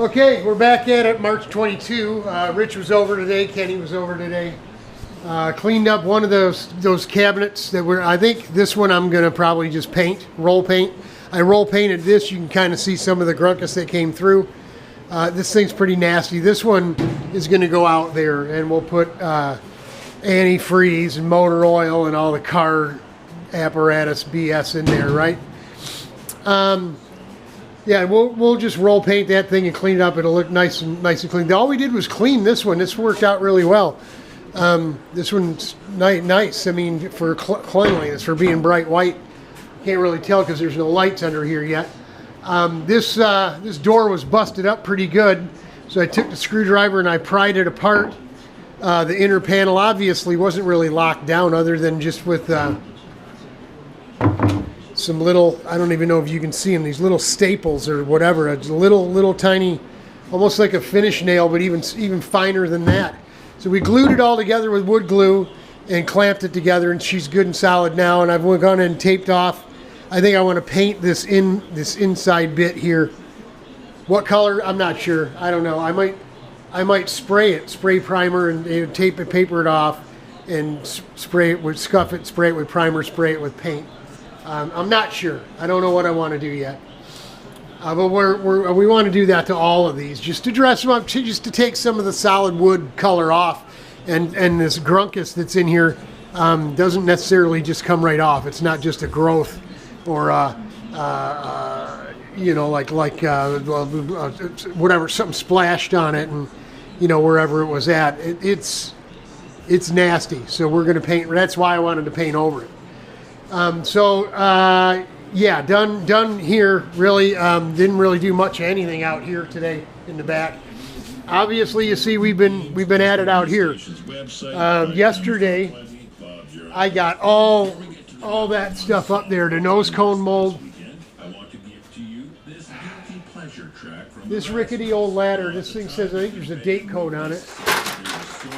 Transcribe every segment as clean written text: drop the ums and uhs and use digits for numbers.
Okay, we're back at it, March 22. Rich was over today, Kenny was over today. Cleaned up one of those cabinets that were, I think this one I'm gonna probably just paint, roll paint. I roll painted this, you can kind of see some of the grunkus that came through. This thing's pretty nasty. This one is gonna go out there and we'll put antifreeze and motor oil and all the car apparatus BS in there, right? Yeah, we'll just roll paint that thing and clean it up. It'll look nice and clean. All we did was clean this one. This worked out really well. This one's nice. I mean, for cleanliness, for being bright white. Can't really tell because there's no lights under here yet. This door was busted up pretty good, so I took the screwdriver and I pried it apart. The inner panel obviously wasn't really locked down, other than just with some little, I don't even know if you can see them, these little staples or whatever, a little tiny, almost like a finish nail, but even finer than that. So we glued it all together with wood glue and clamped it together, and she's good and solid now. And I've gone in and taped off. I think I want to paint this inside bit here. What color? I'm not sure. I don't know. I might spray primer and tape it, paper it off, and spray it with scuff it, spray it with primer, spray it with paint. I'm not sure. I don't know what I want to do yet. But we want to do that to all of these, just to dress them up, just to take some of the solid wood color off, and this grunkus that's in here doesn't necessarily just come right off. It's not just a growth or you know, like whatever, something splashed on it, and you know, wherever it was at, it's nasty. So we're going to paint. That's why I wanted to paint over it. Yeah, done here. Really, didn't really do much of anything out here today in the back. Obviously, you see we've been at it out here. Yesterday, I got all that stuff up there, the nose cone mold. This rickety old ladder. This thing says, I think there's a date code on it.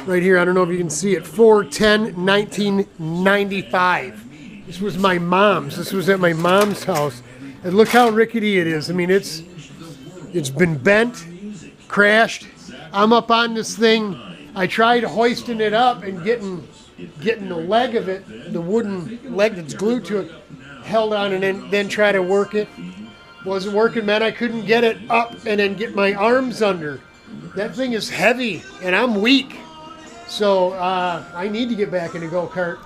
Right here, I don't know if you can see it. 4/10/1995. This was my mom's. This was at my mom's house. And look how rickety it is. I mean, it's been bent, crashed. I'm up on this thing. I tried hoisting it up and getting the leg of it, the wooden leg that's glued to it, held on, and then try to work it. Wasn't working, man. I couldn't get it up and then get my arms under. That thing is heavy, and I'm weak. So I need to get back in a go-kart.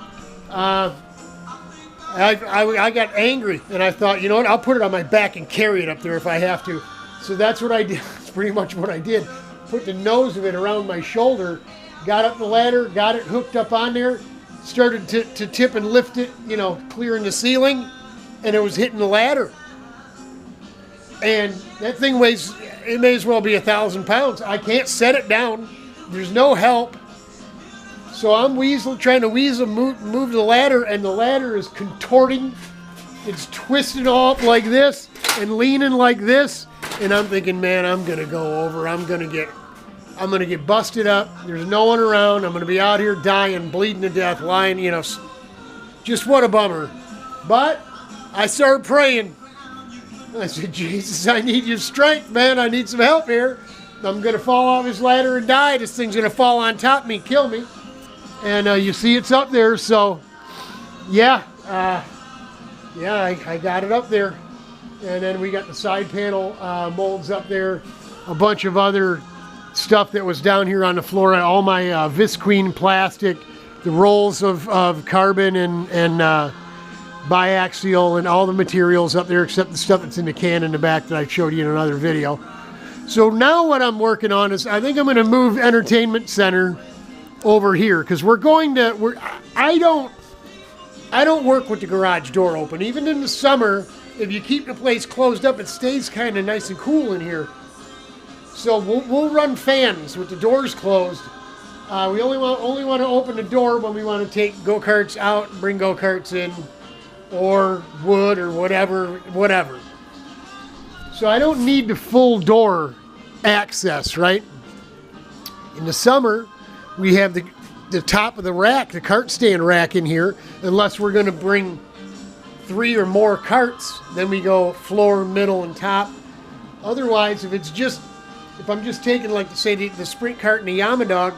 I got angry, and I thought, you know what, I'll put it on my back and carry it up there if I have to. So that's what I did. That's pretty much what I did. Put the nose of it around my shoulder, got up the ladder, got it hooked up on there, started to tip and lift it, you know, clearing the ceiling, and it was hitting the ladder. And that thing weighs, it may as well be 1,000 pounds. I can't set it down. There's no help. So I'm trying to move the ladder, and the ladder is contorting. It's twisting all up like this and leaning like this. And I'm thinking, man, I'm gonna go over. I'm gonna get busted up. There's no one around. I'm gonna be out here dying, bleeding to death, lying. You know, just what a bummer. But I started praying. I said, Jesus, I need your strength, man. I need some help here. I'm gonna fall off this ladder and die. This thing's gonna fall on top of me, kill me. And you see it's up there, so yeah, I got it up there. And then we got the side panel molds up there, a bunch of other stuff that was down here on the floor, all my visqueen plastic, the rolls of carbon and biaxial, and all the materials up there except the stuff that's in the can in the back that I showed you in another video. So now what I'm working on is, I think I'm going to move Entertainment Center over here, because I don't work with the garage door open. Even in the summer, if you keep the place closed up, it stays kind of nice and cool in here. So we'll run fans with the doors closed. We only want to open the door when we want to take go-karts out and bring go-karts in, or wood or whatever. So I don't need the full door access, right? In the summer, we have the top of the rack, the cart stand rack in here, unless we're going to bring 3 or more carts, then we go floor, middle, and top. Otherwise, if it's just if I'm just taking, like, say, the sprint cart and the Yamadog,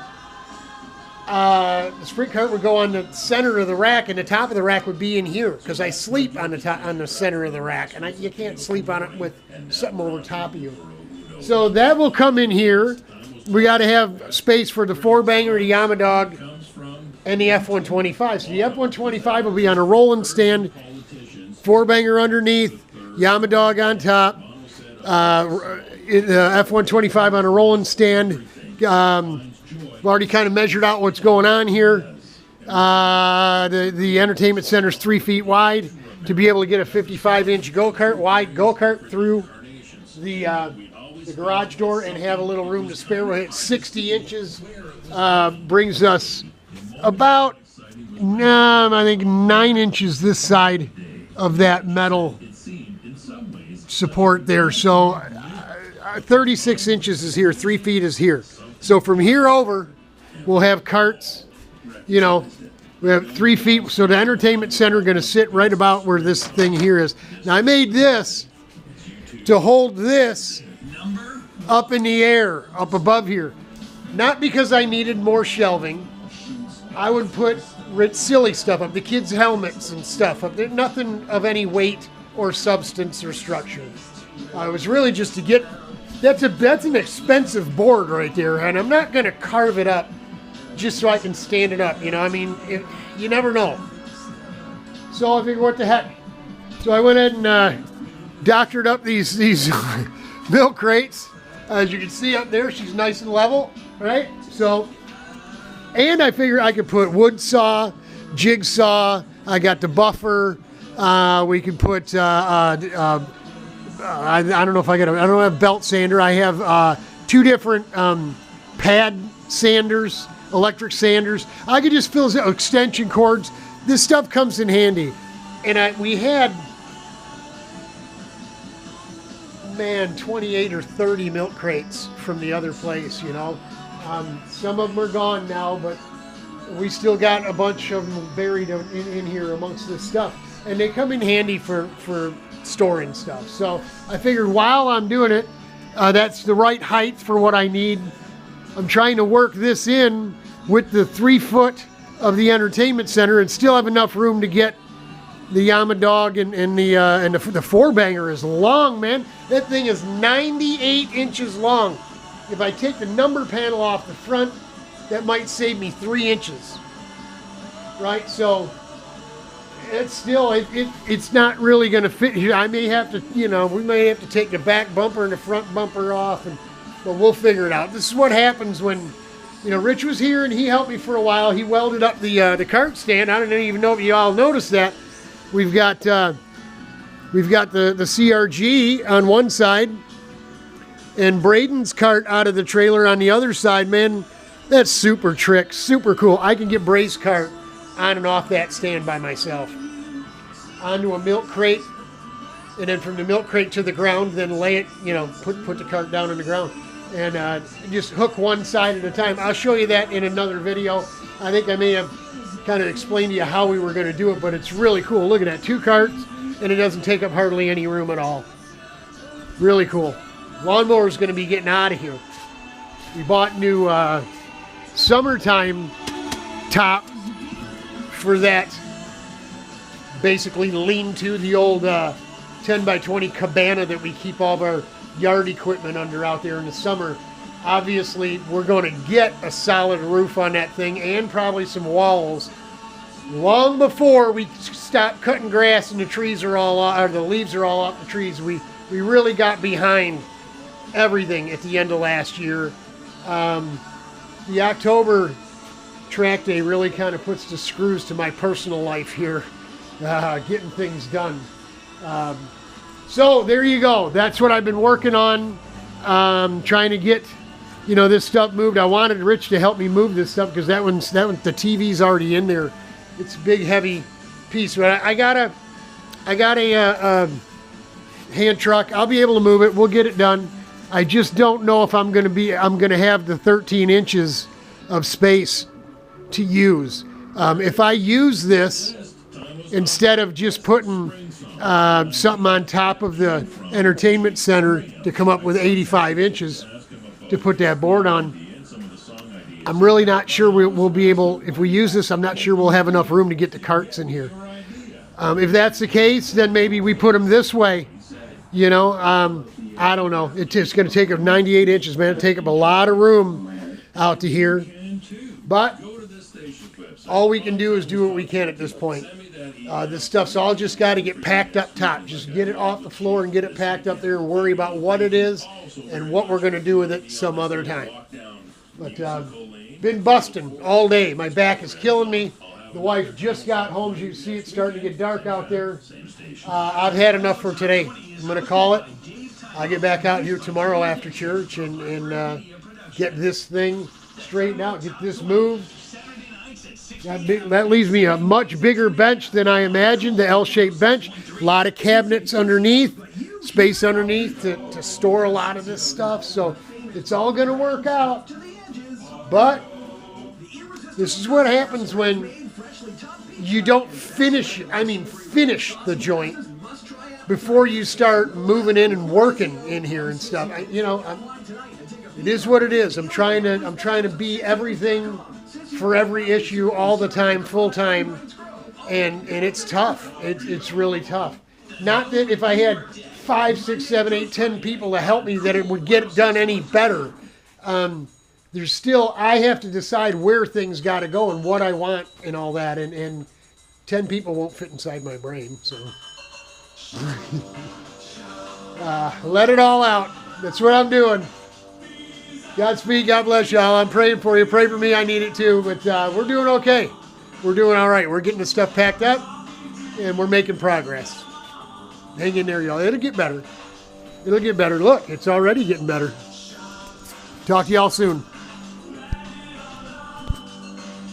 the sprint cart would go on the center of the rack, and the top of the rack would be in here, because I sleep on the center of the rack, and you can't sleep on it with something over top of you. So that will come in here. We got to have space for the 4-banger, the Yamadog, and the F-125. So the F-125 will be on a rolling stand, 4-banger underneath, Yamadog on top, F-125 on a rolling stand. I've already kind of measured out what's going on here. The entertainment center is 3 feet wide to be able to get a 55-inch wide go-kart through the garage door and have a little room to spare. We'll hit 60 inches. Brings us about, I think, 9 inches this side of that metal support there. So 36 inches is here, 3 feet is here. So from here over, we'll have carts, we have 3 feet. So the entertainment center going to sit right about where this thing here is. Now I made this to hold this up in the air, up above here. Not because I needed more shelving. I would put silly stuff up, the kids' helmets and stuff up there. Nothing of any weight or substance or structure. It was really just to get, that's an expensive board right there, and I'm not going to carve it up just so I can stand it up. You never know. So I figured, what the heck? So I went ahead and doctored up these milk crates. As you can see up there, she's nice and level, right? So, and I figured I could put wood saw, jigsaw. I got the buffer. We could put, I don't know if I don't have belt sander. I have 2 different pad sanders, electric sanders. I could just fill extension cords. This stuff comes in handy. And we had, 28 or 30 milk crates from the other place, Some of them are gone now, but we still got a bunch of them buried in here amongst this stuff. And they come in handy for storing stuff. So I figured while I'm doing it, that's the right height for what I need. I'm trying to work this in with the 3 foot of the entertainment center and still have enough room to get the Yamadog and the 4-banger is long, man. That thing is 98 inches long. If I take the number panel off the front, that might save me 3 inches. Right? So it's still, it's not really going to fit here. I may have to, we may have to take the back bumper and the front bumper off, but we'll figure it out. This is what happens when, Rich was here and he helped me for a while. He welded up the cart stand. I don't even know if you all noticed that. We've got the CRG on one side and Brayden's cart out of the trailer on the other side. Man, that's super trick, super cool. I can get Bray's cart on and off that stand by myself. Onto a milk crate, and then from the milk crate to the ground, then lay it, put the cart down on the ground. And just hook one side at a time. I'll show you that in another video. I think I may have kind of explained to you how we were going to do it, but it's really cool. Look at that, 2 carts, and it doesn't take up hardly any room at all. Really cool. Lawnmower is going to be getting out of here. We bought new summertime top for that. Basically lean to the old 10 by 20 cabana that we keep all of our yard equipment under out there in the summer. Obviously, we're going to get a solid roof on that thing and probably some walls long before we stop cutting grass and the trees are all off, or the leaves are all off the trees. We really got behind everything at the end of last year. The October track day really kind of puts the screws to my personal life here, getting things done. So there you go. That's what I've been working on, trying to get this stuff moved. I wanted Rich to help me move this stuff because that one, the TV's already in there. It's a big, heavy piece. But I got a hand truck. I'll be able to move it. We'll get it done. I just don't know if I'm going to have the 13 inches of space to use. If I use this instead of just putting something on top of the entertainment center to come up with 85 inches, to put that board on. I'm really not sure we'll be able, if we use this, I'm not sure we'll have enough room to get the carts in here. If that's the case, then maybe we put them this way. You know, I don't know. It's going to take up 98 inches, man. It'll take up a lot of room out to here. But all we can do is do what we can at this point. This stuff's all just got to get packed up top. Just get it off the floor and get it packed up there and worry about what it is and what we're going to do with it some other time. But been busting all day. My back is killing me. The wife just got home. As you can see, it's starting to get dark out there. I've had enough for today. I'm going to call it. I'll get back out here tomorrow after church and get this thing straightened out, get this moved. That leaves me a much bigger bench than I imagined, the L-shaped bench. A lot of cabinets underneath, space underneath to store a lot of this stuff. So it's all going to work out. But this is what happens when you don't finish the joint before you start moving in and working in here and stuff. It is what it is. I'm trying to be everything for every issue all the time, full time, and it's tough. It's really tough. Not that if I had 5, 6, 7, 8, 10 people to help me that it would get it done any better. There's still, I have to decide where things got to go and what I want and all that, and 10 people won't fit inside my brain, so. Let it all out. That's what I'm doing. Godspeed, God bless y'all. I'm praying for you. Pray for me, I need it too, but we're doing okay. We're doing all right. We're getting the stuff packed up, and we're making progress. Hang in there, y'all. It'll get better. It'll get better. Look, it's already getting better. Talk to y'all soon.